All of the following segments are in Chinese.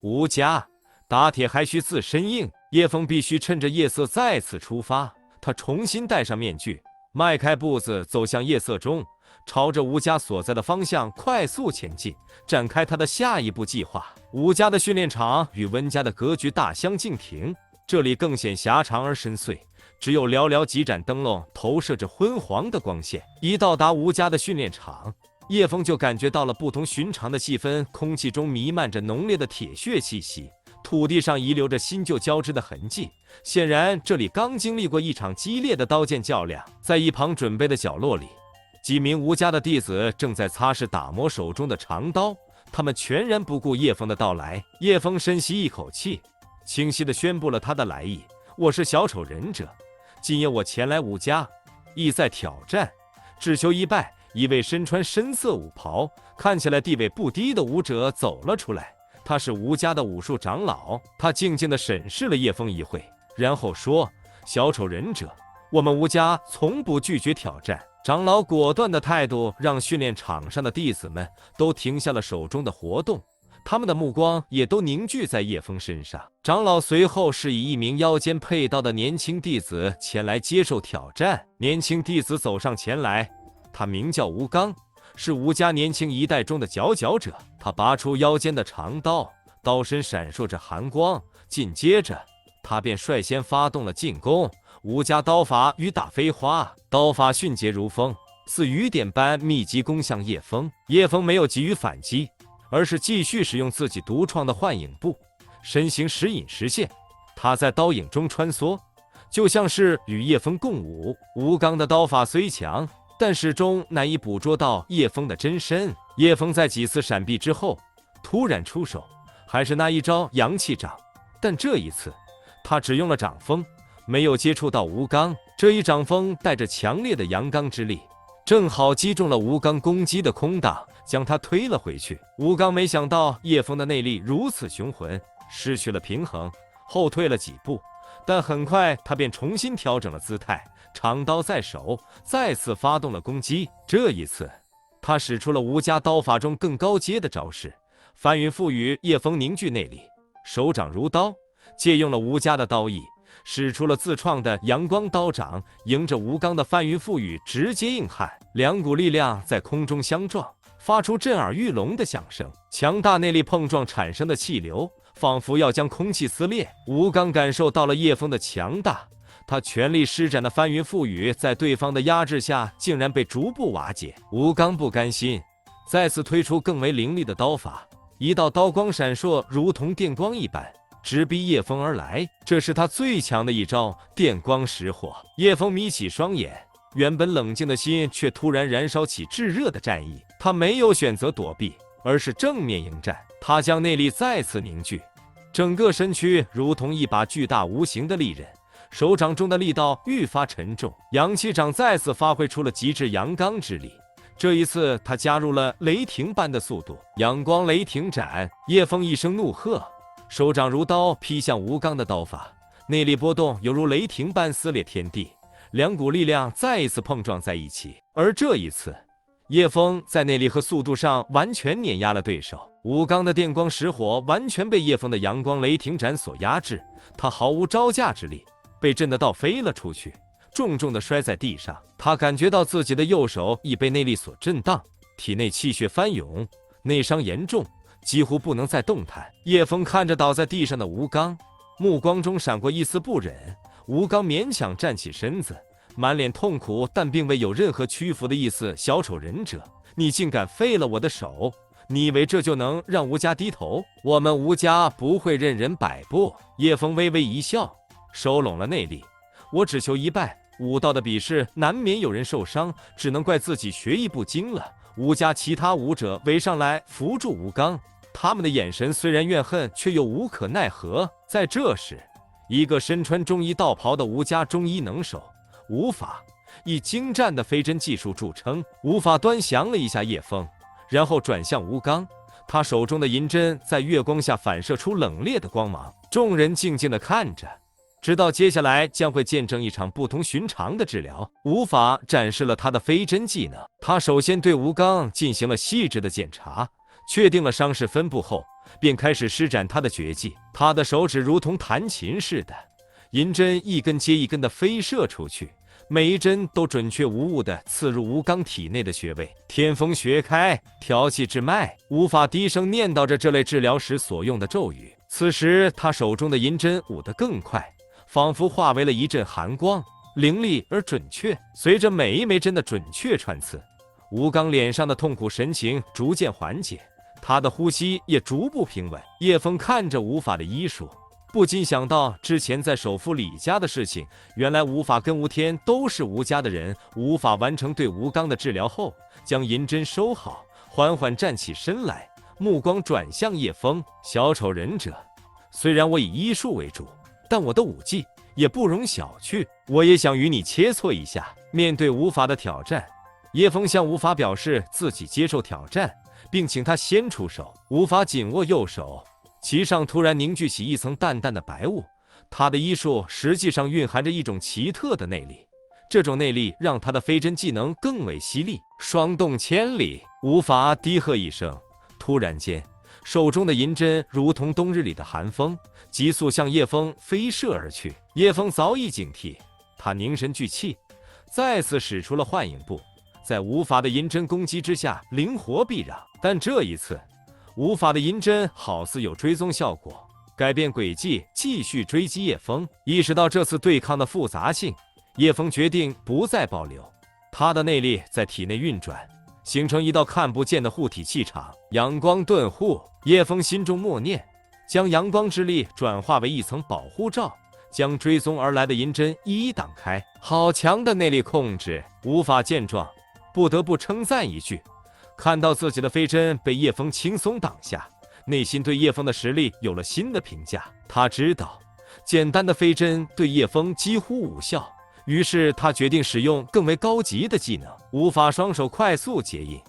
吴家打铁还需自身硬，叶枫必须趁着夜色再次出发。他重新戴上面具，迈开步子走向夜色中，朝着吴家所在的方向快速前进，展开他的下一步计划。吴家的训练场与温家的格局大相径庭，这里更显狭长而深邃，只有寥寥几盏灯笼投射着昏黄的光线。一到达吴家的训练场，叶枫就感觉到了不同寻常的气氛，空气中弥漫着浓烈的铁血气息，土地上遗留着新旧交织的痕迹，显然这里刚经历过一场激烈的刀剑较量。在一旁准备的角落里，几名吴家的弟子正在擦拭打磨手中的长刀，他们全然不顾叶枫的到来。叶枫深吸一口气，清晰地宣布了他的来意：我是小丑忍者，今夜我前来吴家，意在挑战，只求一拜。一位身穿深色武袍，看起来地位不低的武者走了出来，他是吴家的武术长老。他静静地审视了叶枫一会，然后说：小丑忍者，我们吴家从不拒绝挑战。长老果断的态度让训练场上的弟子们都停下了手中的活动，他们的目光也都凝聚在叶枫身上。长老随后示意一名腰间佩刀的年轻弟子前来接受挑战。年轻弟子走上前来，他名叫吴刚，是吴家年轻一代中的佼佼者。他拔出腰间的长刀，刀身闪烁着寒光，紧接着他便率先发动了进攻。吴家刀法雨打飞花，刀法迅捷如风，似雨点般密集攻向叶枫。叶枫没有急于反击，而是继续使用自己独创的幻影步，身形时隐时现，他在刀影中穿梭，就像是与叶枫共舞。吴刚的刀法虽强，但始终难以捕捉到叶枫的真身。叶枫在几次闪避之后，突然出手，还是那一招阳气掌，但这一次他只用了掌锋，没有接触到吴刚。这一掌锋带着强烈的阳刚之力，正好击中了吴刚攻击的空档，将他推了回去。吴刚没想到叶枫的内力如此雄浑，失去了平衡，后退了几步，但很快他便重新调整了姿态，长刀在手，再次发动了攻击。这一次他使出了吴家刀法中更高阶的招式，翻云覆雨。叶枫凝聚内力，手掌如刀，借用了吴家的刀意，使出了自创的阳光刀掌，迎着吴刚的翻云覆雨直接硬汉。两股力量在空中相撞，发出震耳欲聋的响声，强大内力碰撞产生的气流仿佛要将空气撕裂。吴刚感受到了叶枫的强大，他全力施展的翻云覆雨在对方的压制下竟然被逐步瓦解。吴刚不甘心，再次推出更为凌厉的刀法，一道刀光闪烁，如同电光一般直逼叶枫而来。这是他最强的一招电光石火。叶枫眯起双眼，原本冷静的心却突然燃烧起炙热的战意。他没有选择躲避，而是正面迎战。他将内力再次凝聚，整个身躯如同一把巨大无形的利刃，手掌中的力道愈发沉重，阳气掌再次发挥出了极致阳刚之力。这一次他加入了雷霆般的速度，阳光雷霆斩。叶枫一声怒喝，手掌如刀劈向吴刚的刀法，内力波动犹如雷霆般撕裂天地，两股力量再一次碰撞在一起。而这一次叶枫在内力和速度上完全碾压了对手。吴刚的电光石火完全被叶枫的阳光雷霆斩所压制，他毫无招架之力，被震得倒飞了出去，重重地摔在地上。他感觉到自己的右手已被内力所震荡，体内气血翻涌，内伤严重，几乎不能再动弹。叶枫看着倒在地上的吴刚，目光中闪过一丝不忍。吴刚勉强站起身子，满脸痛苦，但并未有任何屈服的意思。小丑忍者，你竟敢废了我的手，你以为这就能让吴家低头？我们吴家不会任人摆布。叶枫微微一笑，收拢了内力，我只求一拜。武道的比试难免有人受伤，只能怪自己学艺不精了。吴家其他武者围上来扶住吴刚，他们的眼神虽然怨恨，却又无可奈何。在这时，一个身穿中医道袍的吴家中医能手吴法以精湛的飞针技术著称。吴法端详了一下叶枫，然后转向吴刚，他手中的银针在月光下反射出冷冽的光芒。众人静静地看着，直到接下来将会见证一场不同寻常的治疗。吴法展示了他的飞针技能，他首先对吴刚进行了细致的检查，确定了伤势分布后，便开始施展他的绝技。他的手指如同弹琴似的，银针一根接一根的飞射出去，每一针都准确无误地刺入吴刚体内的穴位。天风穴开，调气治脉。无法低声念叨着这类治疗时所用的咒语。此时他手中的银针舞得更快，仿佛化为了一阵寒光，凌厉而准确。随着每一枚针的准确穿刺，吴刚脸上的痛苦神情逐渐缓解，他的呼吸也逐步平稳。叶枫看着吴法的医术，不禁想到之前在首富李家的事情。原来吴法跟吴天都是吴家的人。吴法完成对吴刚的治疗后，将银针收好，缓缓站起身来，目光转向叶枫。小丑忍者，虽然我以医术为主，但我的武技也不容小觑，我也想与你切磋一下。面对吴法的挑战，叶枫向吴法表示自己接受挑战，并请他先出手。吴法紧握右手，其上突然凝聚起一层淡淡的白雾。他的医术实际上蕴含着一种奇特的内力，这种内力让他的飞针技能更为犀利。双动千里，吴法低喝一声，突然间手中的银针如同冬日里的寒风，急速向叶枫飞射而去。叶枫早已警惕，他凝神聚气，再次使出了幻影步，在吴法的银针攻击之下灵活避让。但这一次吴法的银针好似有追踪效果，改变轨迹继续追击叶枫。意识到这次对抗的复杂性，叶枫决定不再保留，他的内力在体内运转，形成一道看不见的护体气场。阳光遁护，叶枫心中默念，将阳光之力转化为一层保护罩，将追踪而来的银针一一挡开。好强的内力控制！无法见状，不得不称赞一句。看到自己的飞针被叶枫轻松挡下，内心对叶枫的实力有了新的评价。他知道简单的飞针对叶枫几乎无效，于是他决定使用更为高级的技能。无法双手快速结印，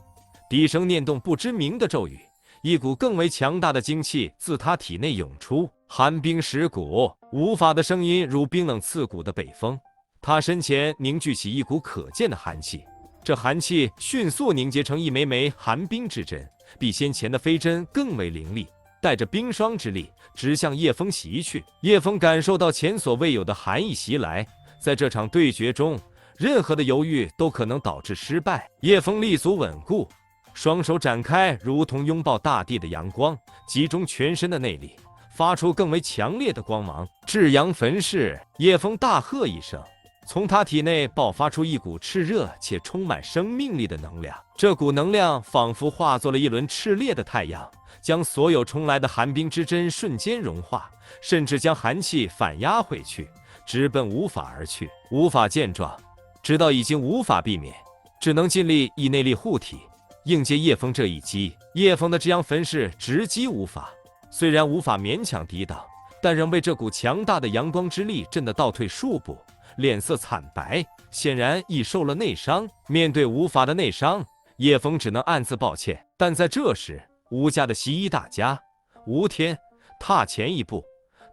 低声念动不知名的咒语，一股更为强大的精气自他体内涌出。寒冰蚀骨，无法的声音如冰冷刺骨的北风。他身前凝聚起一股可见的寒气，这寒气迅速凝结成一枚枚寒冰之针，比先前的飞针更为凌厉，带着冰霜之力直向叶枫袭去。叶枫感受到前所未有的寒意袭来，在这场对决中，任何的犹豫都可能导致失败。叶枫立足稳固，双手展开，如同拥抱大地的阳光，集中全身的内力，发出更为强烈的光芒。至阳焚噬！叶枫大喝一声，从他体内爆发出一股炽热且充满生命力的能量。这股能量仿佛化作了一轮炽烈的太阳，将所有冲来的寒冰之针瞬间融化，甚至将寒气反压回去，直奔无法而去。无法见状，知道已经无法避免，只能尽力以内力护体，应接叶枫这一击。叶枫的至阳焚噬直击无法，虽然无法勉强抵挡，但仍被这股强大的阳光之力震得倒退数步，脸色惨白，显然已受了内伤。面对无法的内伤，叶枫只能暗自抱歉。但在这时，吴家的西医大家吴天踏前一步，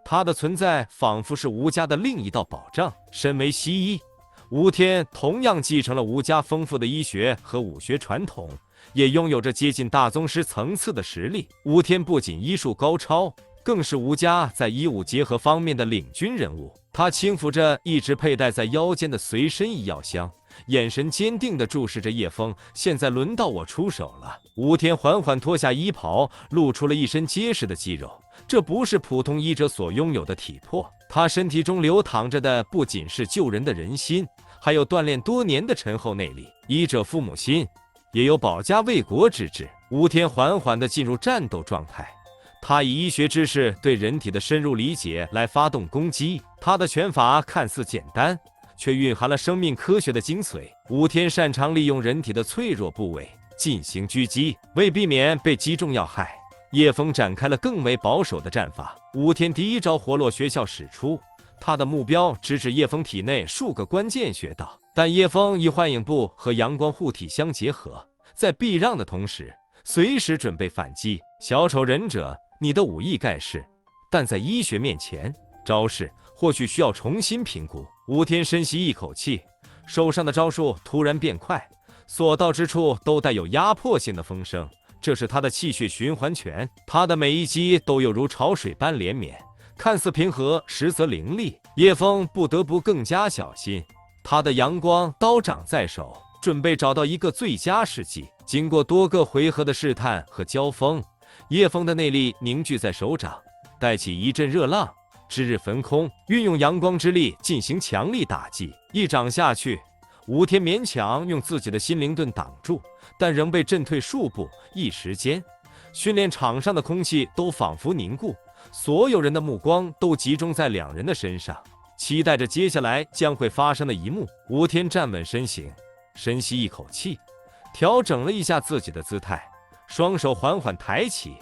他的存在仿佛是吴家的另一道保障。身为西医，吴天同样继承了吴家丰富的医学和武学传统，也拥有着接近大宗师层次的实力。吴天不仅医术高超，更是吴家在医武结合方面的领军人物。他轻抚着一直佩戴在腰间的随身医药箱，眼神坚定地注视着叶枫。现在轮到我出手了。吴天缓缓脱下衣袍，露出了一身结实的肌肉，这不是普通医者所拥有的体魄。他身体中流淌着的不仅是救人的人心，还有锻炼多年的沉厚内力。医者父母心，也有保家卫国之志。吴天缓缓地进入战斗状态，他以医学知识对人体的深入理解来发动攻击。他的拳法看似简单，却蕴含了生命科学的精髓。吴天擅长利用人体的脆弱部位进行狙击，为避免被击中要害，叶枫展开了更为保守的战法。吴天第一招活络穴窍使出，他的目标直指叶枫体内数个关键穴道，但叶枫以幻影步和阳光护体相结合，在避让的同时，随时准备反击。小丑忍者，你的武艺盖世，但在医学面前，招式或许需要重新评估。吴天深吸一口气，手上的招数突然变快，所到之处都带有压迫性的风声，这是他的气血循环泉，他的每一击都犹如潮水般连绵，看似平和，实则凌厉。叶枫不得不更加小心。他的阳光刀掌在手，准备找到一个最佳时机。经过多个回合的试探和交锋，叶枫的内力凝聚在手掌，带起一阵热浪，指日焚空，运用阳光之力进行强力打击。一掌下去，吴天勉强用自己的心灵盾挡住，但仍被震退数步。一时间，训练场上的空气都仿佛凝固，所有人的目光都集中在两人的身上，期待着接下来将会发生的一幕。吴天站稳身形，深吸一口气，调整了一下自己的姿态，双手缓缓抬起，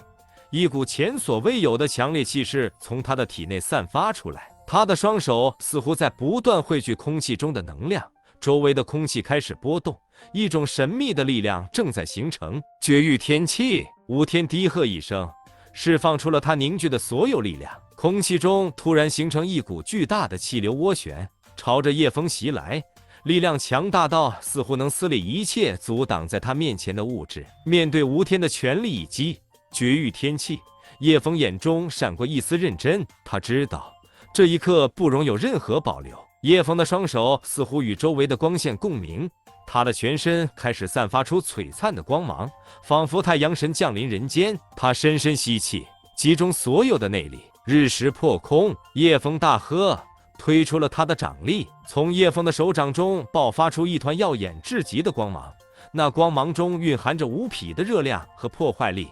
一股前所未有的强烈气势从他的体内散发出来。他的双手似乎在不断汇聚空气中的能量，周围的空气开始波动，一种神秘的力量正在形成。绝域天气！吴天低喝一声，释放出了他凝聚的所有力量。空气中突然形成一股巨大的气流涡旋，朝着叶枫袭来，力量强大到似乎能撕裂一切阻挡在他面前的物质。面对吴天的全力一击，绝域天气，叶枫眼中闪过一丝认真，他知道这一刻不容有任何保留。叶枫的双手似乎与周围的光线共鸣，他的全身开始散发出璀璨的光芒，仿佛太阳神降临人间。他深深吸气，集中所有的内力，日食破空！叶枫大喝，推出了他的掌力，从叶枫的手掌中爆发出一团耀眼至极的光芒，那光芒中蕴含着无匹的热量和破坏力，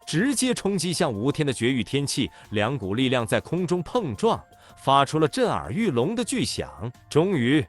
直接冲击向吴天的绝域天气。两股力量在空中碰撞，发出了震耳欲聋的巨响。终于，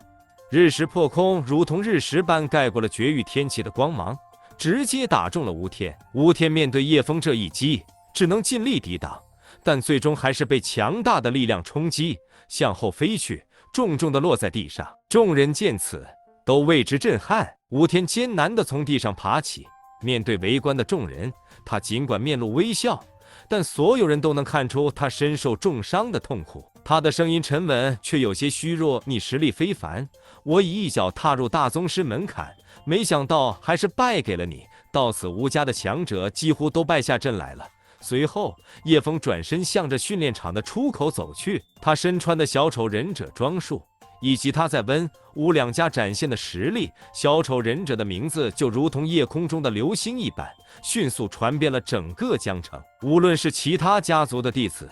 日食破空如同日食般盖过了绝域天气的光芒，直接打中了吴天。吴天面对叶枫这一击，只能尽力抵挡，但最终还是被强大的力量冲击，向后飞去，重重地落在地上。众人见此，都为之震撼。吴天艰难地从地上爬起，面对围观的众人，他尽管面露微笑，但所有人都能看出他身受重伤的痛苦。他的声音沉稳，却有些虚弱：“你实力非凡，我已一脚踏入大宗师门槛，没想到还是败给了你。到此吴家的强者几乎都败下阵来了。”随后，叶枫转身向着训练场的出口走去。他身穿的小丑忍者装束，以及他在温吴两家展现的实力，小丑忍者的名字就如同夜空中的流星一般，迅速传遍了整个江城。无论是其他家族的弟子，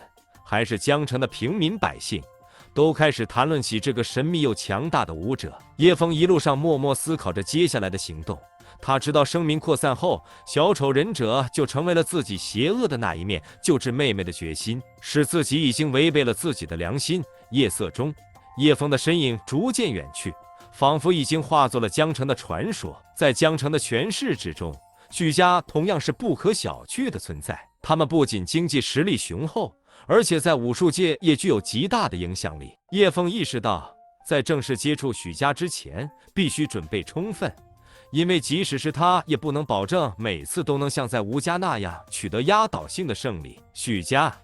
还是江城的平民百姓，都开始谈论起这个神秘又强大的武者。叶枫一路上默默思考着接下来的行动。他知道声名扩散后，小丑忍者就成为了自己邪恶的那一面，救治妹妹的决心使自己已经违背了自己的良心。夜色中，叶枫的身影逐渐远去，仿佛已经化作了江城的传说。在江城的权势之中，许家同样是不可小觑的存在。他们不仅经济实力雄厚，而且在武术界也具有极大的影响力。叶枫意识到，在正式接触许家之前，必须准备充分，因为即使是他，也不能保证每次都能像在吴家那样取得压倒性的胜利。许家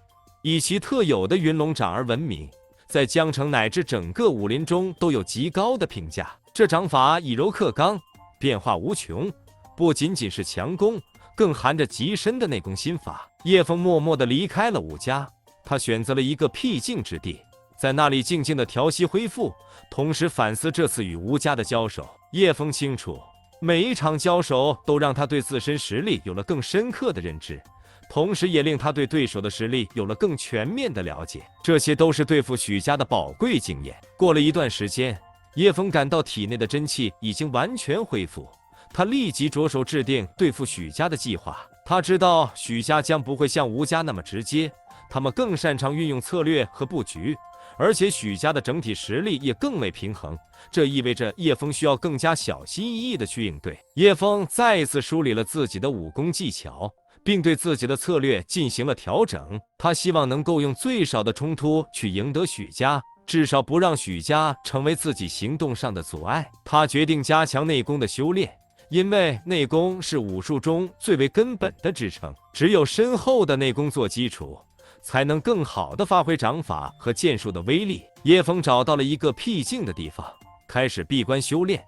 以其特有的云龙掌而闻名，在江城乃至整个武林中都有极高的评价。这掌法以柔克刚，变化无穷，不仅仅是强攻，更含着极深的内功心法。叶枫默默地离开了吴家，他选择了一个僻静之地，在那里静静地调息恢复，同时反思这次与吴家的交手。叶枫清楚，每一场交手都让他对自身实力有了更深刻的认知，同时也令他对对手的实力有了更全面的了解。这些都是对付许家的宝贵经验。过了一段时间，叶枫感到体内的真气已经完全恢复，他立即着手制定对付许家的计划。他知道许家将不会像吴家那么直接，他们更擅长运用策略和布局，而且许家的整体实力也更为平衡，这意味着叶枫需要更加小心翼翼地去应对。叶枫再一次梳理了自己的武功技巧，并对自己的策略进行了调整。他希望能够用最少的冲突去赢得许家，至少不让许家成为自己行动上的阻碍。他决定加强内功的修炼，因为内功是武术中最为根本的支撑，只有深厚的内功做基础，才能更好地发挥掌法和剑术的威力。叶枫找到了一个僻静的地方，开始闭关修炼，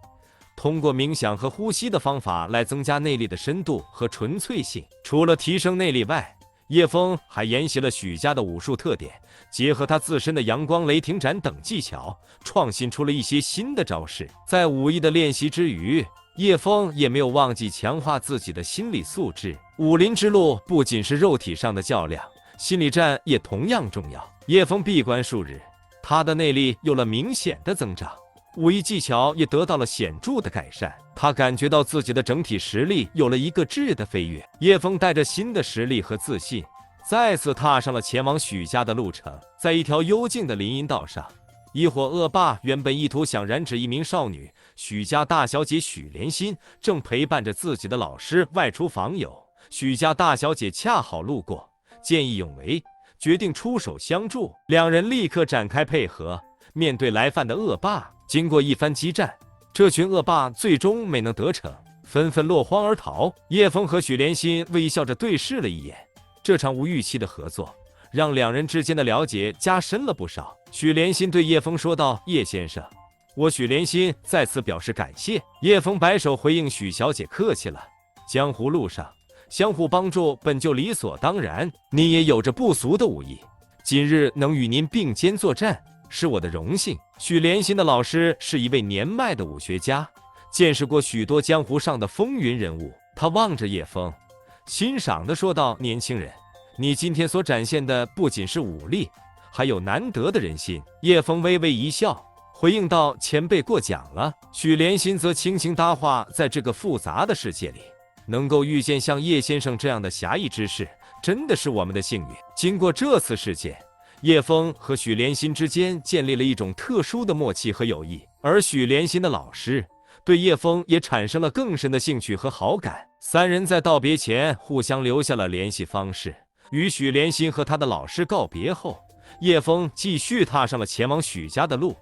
通过冥想和呼吸的方法来增加内力的深度和纯粹性。除了提升内力外，叶枫还沿袭了许家的武术特点，结合他自身的阳光雷霆斩等技巧，创新出了一些新的招式。在武艺的练习之余，叶枫也没有忘记强化自己的心理素质。武林之路不仅是肉体上的较量，心理战也同样重要。叶枫闭关数日，他的内力有了明显的增长，武艺技巧也得到了显著的改善。他感觉到自己的整体实力有了一个质的飞跃。叶枫带着新的实力和自信，再次踏上了前往许家的路程。在一条幽静的林荫道上，一伙恶霸原本意图想染指一名少女，许家大小姐许莲心正陪伴着自己的老师外出访友。许家大小姐恰好路过，见义勇为，决定出手相助。两人立刻展开配合，面对来犯的恶霸，经过一番激战，这群恶霸最终没能得逞，纷纷落荒而逃。叶枫和许莲心微笑着对视了一眼，这场无预期的合作让两人之间的了解加深了不少。许莲心对叶枫说道：“叶先生，我许莲心在此表示感谢。”叶枫摆手回应：“许小姐客气了，江湖路上相互帮助本就理所当然，你也有着不俗的武艺，今日能与您并肩作战，是我的荣幸。”许莲心的老师是一位年迈的武学家，见识过许多江湖上的风云人物。他望着叶枫，欣赏地说道：“年轻人，你今天所展现的不仅是武力，还有难得的人心。”叶枫微微一笑，回应道：“前辈过奖了。”许莲心则轻轻搭话：“在这个复杂的世界里，能够遇见像叶先生这样的侠义之士，真的是我们的幸运。”经过这次事件，叶枫和许莲心之间建立了一种特殊的默契和友谊，而许莲心的老师对叶枫也产生了更深的兴趣和好感。三人在道别前互相留下了联系方式。与许莲心和他的老师告别后，叶枫继续踏上了前往许家的路。